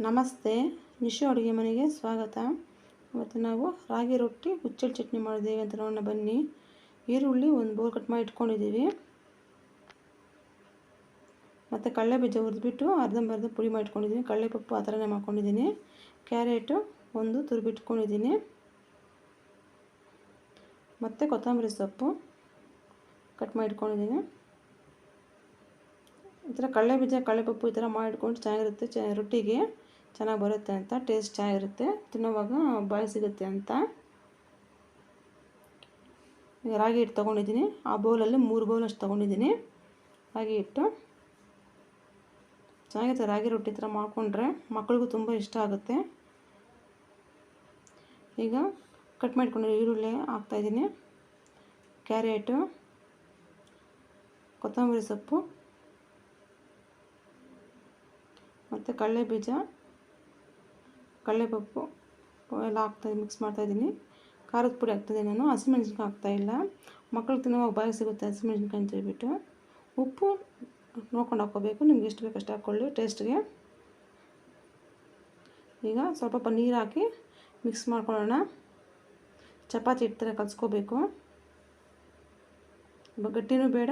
ನಮಸ್ತೆ, ನಿಶು ಅಡುಗೆ ಮನೆಗೆ ಸ್ವಾಗತ. ಇವತ್ತು ನಾವು ರಾಗಿ ರೊಟ್ಟಿ ಹುಚ್ಚೆಳ್ಳು ಚಟ್ನಿ ಮಾಡಿದ್ದೀವಿ ಅಂತ ನೋಡೋಣ ಬನ್ನಿ. ಈರುಳ್ಳಿ ಒಂದು ಬೋಲ್ ಕಟ್ ಮಾಡಿ ಇಟ್ಕೊಂಡಿದ್ದೀವಿ. ಮತ್ತು ಕಡಲೆ ಬೀಜ ಹುರಿದ್ಬಿಟ್ಟು ಅರ್ಧಂಬರ್ಧ ಪುಡಿ ಮಾಡಿ ಇಟ್ಕೊಂಡಿದ್ದೀನಿ. ಕಡಲೆಪಪ್ಪು ಆ ಥರನೇ ಮಾಡ್ಕೊಂಡಿದ್ದೀನಿ. ಕ್ಯಾರೆಟು ಒಂದು ತುರಿಬಿಟ್ಕೊಂಡಿದ್ದೀನಿ. ಮತ್ತು ಕೊತ್ತಂಬರಿ ಸೊಪ್ಪು ಕಟ್ ಮಾಡಿ ಇಟ್ಕೊಂಡಿದ್ದೀನಿ. ಈ ಥರ ಕಡಲೆ ಬೀಜ ಕಡಲೆಪಪ್ಪು ಈ ಥರ ಮಾಡಿಟ್ಕೊಂಡು ಚೆನ್ನಾಗಿರುತ್ತೆ, ರೊಟ್ಟಿಗೆ ಚೆನ್ನಾಗಿ ಬರುತ್ತೆ ಅಂತ, ಟೇಸ್ಟ್ ಚೆನ್ನಾಗಿರುತ್ತೆ, ತಿನ್ನೋವಾಗ ಬಾಯಿ ಸಿಗುತ್ತೆ ಅಂತ. ಈಗ ರಾಗಿ ಹಿಟ್ಟು ತೊಗೊಂಡಿದ್ದೀನಿ. ಆ ಬೌಲಲ್ಲಿ 3 ಬೌಲ್ ಅಷ್ಟು ತೊಗೊಂಡಿದ್ದೀನಿ ರಾಗಿ ಹಿಟ್ಟು. ಚೆನ್ನಾಗಿರುತ್ತೆ ರಾಗಿ ರೊಟ್ಟಿ ಥರ ಮಾಡಿಕೊಂಡ್ರೆ, ಮಕ್ಕಳಿಗೂ ತುಂಬ ಇಷ್ಟ ಆಗುತ್ತೆ. ಈಗ ಕಟ್ ಮಾಡಿಕೊಂಡು ಈರುಳ್ಳಿ ಹಾಕ್ತಾಯಿದ್ದೀನಿ, ಕ್ಯಾರೆಟು, ಕೊತ್ತಂಬರಿ ಸೊಪ್ಪು ಮತ್ತು ಕಡಲೆ ಬೀಜ ಕಡಲೆಪಪ್ಪು ಎಲ್ಲ ಮಿಕ್ಸ್ ಮಾಡ್ತಾಯಿದ್ದೀನಿ. ಖಾರದ ಪುಡಿ ಹಾಕ್ತಾಯಿದ್ದೀನಿ ನಾನು. ಹಸಿಮೆಣ್ಸಿನ್ಕಾಯಿ ಹಾಕ್ತಾಯಿಲ್ಲ, ಮಕ್ಕಳು ತಿನ್ನುವಾಗ ಬಾಯಿಗೆ ಸಿಗುತ್ತೆ ಹಸಿಮೆಣ್ಸಿನ್ಕಾಯಿ ಅಂತ ಹೇಳ್ಬಿಟ್ಟು. ಉಪ್ಪು ನೋಡ್ಕೊಂಡು ಹಾಕ್ಕೋಬೇಕು, ನಿಮ್ಗೆ ಎಷ್ಟು ಬೇಕು ಅಷ್ಟು ಹಾಕ್ಕೊಳ್ಳಿ ಟೇಸ್ಟ್ಗೆ. ಈಗ ಸ್ವಲ್ಪ ನೀರು ಹಾಕಿ ಮಿಕ್ಸ್ ಮಾಡ್ಕೊಳ್ಳೋಣ. ಚಪಾತಿ ಹಿಟ್ಟು ಥರ ಕಲಿಸ್ಕೋಬೇಕು. ಗಟ್ಟಿನೂ ಬೇಡ,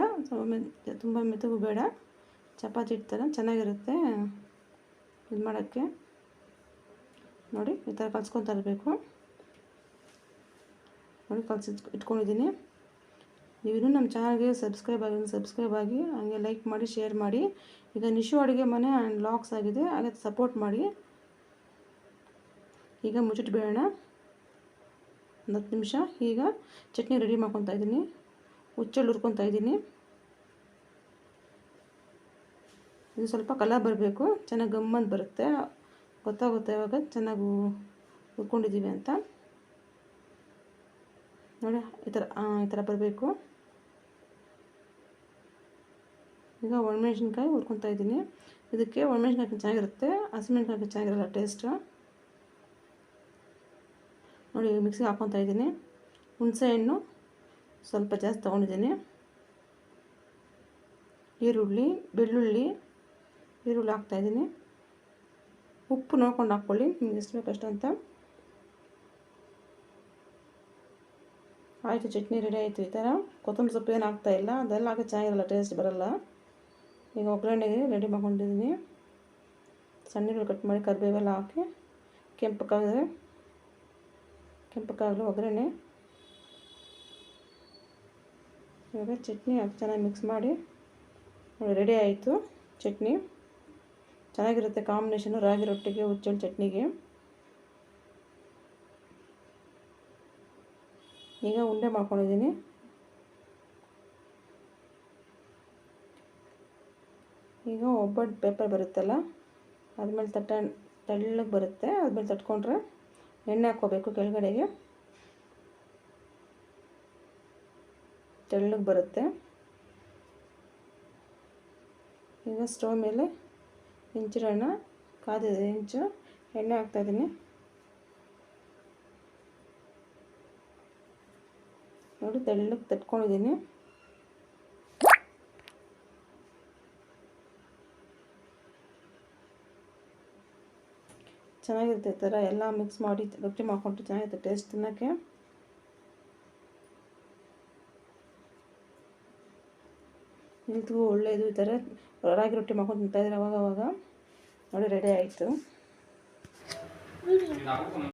ತುಂಬ ಮೆತ್ತಗೂ ಬೇಡ, ಚಪಾತಿ ಹಿಟ್ಟು ಥರ ಚೆನ್ನಾಗಿರುತ್ತೆ ಇದು ಮಾಡೋಕ್ಕೆ. ನೋಡಿ ಈ ಥರ ಕಲಿಸ್ಕೊತಾ ಇರಬೇಕು. ನೋಡಿ ಕಲಿಸಿ ಇಟ್ಕೊಂಡಿದ್ದೀನಿ. ನೀವು ನಮ್ಮ ಚಾನಲ್ಗೆ ಸಬ್ಸ್ಕ್ರೈಬ್ ಆಗಿ ಹಾಗೆ ಲೈಕ್ ಮಾಡಿ, ಶೇರ್ ಮಾಡಿ. ಈಗ ನಿಶು ಅಡುಗೆ ಮನೆ ಆ್ಯಂಡ್ ಲಾಗ್ಸ್ ಆಗಿದೆ, ಹಾಗೆ ಸಪೋರ್ಟ್ ಮಾಡಿ. ಈಗ ಮುಚ್ಚಿಟ್ಟು ಬೇಡೋಣ 10 ನಿಮಿಷ. ಈಗ ಚಟ್ನಿ ರೆಡಿ ಮಾಡ್ಕೊತಾ ಇದ್ದೀನಿ. ಹುಚ್ಚೆಳ್ಳು ಹುರ್ಕೊತಾ ಇದ್ದೀನಿ. ಇದು ಸ್ವಲ್ಪ ಕಲರ್ ಬರಬೇಕು, ಚೆನ್ನಾಗಿ ಗಮ್ಮಂತ ಬರುತ್ತೆ, ಗೊತ್ತಾಗುತ್ತೆ ಇವಾಗ ಚೆನ್ನಾಗಿ ಹುರ್ಕೊಂಡಿದ್ದೀವಿ ಅಂತ. ನೋಡಿ ಈ ಥರ ಬರಬೇಕು. ಈಗ ಒಣಮೆಣ್ಸಿನ್ಕಾಯಿ ಹುರ್ಕೊತಾ ಇದ್ದೀನಿ. ಇದಕ್ಕೆ ಒಣಮೆಣ್ಸಿನ್ಕಾಯಿ ಚೆನ್ನಾಗಿರುತ್ತೆ, ಹಸಿಮೆಣ್ಸಿನ್ಕಾಯಿ ಚೆನ್ನಾಗಿರಲ್ಲ ಟೇಸ್ಟು. ನೋಡಿ ಮಿಕ್ಸಿಗೆ ಹಾಕ್ಕೊತಾ ಇದ್ದೀನಿ. ಹುಣಸೆ ಹಣ್ಣು ಸ್ವಲ್ಪ ಜಾಸ್ತಿ ತೊಗೊಂಡಿದ್ದೀನಿ. ಈರುಳ್ಳಿ, ಬೆಳ್ಳುಳ್ಳಿ, ಈರುಳ್ಳಿ ಹಾಕ್ತಾಯಿದ್ದೀನಿ. ಉಪ್ಪು ನೋಡ್ಕೊಂಡು ಹಾಕ್ಕೊಳ್ಳಿ, ನಿಮ್ಗೆ ಎಷ್ಟು ಬೇಕಷ್ಟು ಅಂತ. ಆಯಿತು, ಚಟ್ನಿ ರೆಡಿ ಆಯಿತು. ಈ ಥರ ಕೊತ್ತಂಬರಿ ಸೊಪ್ಪು ಏನು ಹಾಕ್ತಾಯಿಲ್ಲ, ಅದೆಲ್ಲ ಹಾಕಿ ಚೆನ್ನಾಗಿರಲ್ಲ, ಟೇಸ್ಟ್ ಬರಲ್ಲ. ಈಗ ಒಗ್ಗರಣೆಗೆ ರೆಡಿ ಮಾಡ್ಕೊಂಡಿದ್ದೀನಿ. ಸಣ್ಣ ಈರುಳ್ಳಿ ಕಟ್ ಮಾಡಿ ಕರಿಬೇವೆಲ್ಲ ಹಾಕಿ ಕೆಂಪಕ್ಕಾಗಲಿ ಒಗ್ಗರಣೆ. ಇವಾಗ ಚಟ್ನಿ ಹಾಕಿ ಚೆನ್ನಾಗಿ ಮಿಕ್ಸ್ ಮಾಡಿ ನೋಡಿ ರೆಡಿ ಆಯಿತು ಚಟ್ನಿ. ಚೆನ್ನಾಗಿರುತ್ತೆ ಕಾಂಬಿನೇಷನು ರಾಗಿ ರೊಟ್ಟಿಗೆ ಹುಚ್ಚೆಳ್ಳು ಚಟ್ನಿಗೆ. ಈಗ ಉಂಡೆ ಮಾಡ್ಕೊಂಡಿದ್ದೀನಿ. ಈಗ ಒಬ್ಬಟ್ಟು ಪೇಪರ್ ಬರುತ್ತಲ್ಲ, ಅದ್ಮೇಲೆ ತೆಳ್ಳಗೆ ಬರುತ್ತೆ, ಅದ್ಮೇಲೆ ತಟ್ಕೊಂಡ್ರೆ ಎಣ್ಣೆ ಹಾಕ್ಕೋಬೇಕು ಕೆಳಗಡೆಗೆ, ತೆಳ್ಳಗೆ ಬರುತ್ತೆ. ಈಗ ಸ್ಟವ್ ಮೇಲೆ ಹೆಂಚಿಡೋಣ. ಕಾದಿದೆ ಹೆಂಚು, ಎಣ್ಣೆ ಹಾಕ್ತಾಯಿದ್ದೀನಿ. ನೋಡಿ ತೆಳ್ಳಗೆ ತಟ್ಕೊಂಡಿದ್ದೀನಿ. ಚೆನ್ನಾಗಿರುತ್ತೆ ಈ ಥರ ಎಲ್ಲ ಮಿಕ್ಸ್ ಮಾಡಿ ರೊಟ್ಟಿ ಮಾಡ್ಕೊಂಡ್ರೆ ಚೆನ್ನಾಗಿರುತ್ತೆ ಟೇಸ್ಟ್ ತಿನ್ನೋಕ್ಕೆ. ಹೆಲ್ತ್ಗೂ ಒಳ್ಳೆಯದು ಈ ಥರ ರಾಗಿ ರೊಟ್ಟಿ ಮಾಡ್ಕೊಂಡು ತಿಂತಾಯಿದ್ರೆ ಅವಾಗ ನೋಡಿ ರೆಡಿ ಆಯಿತು.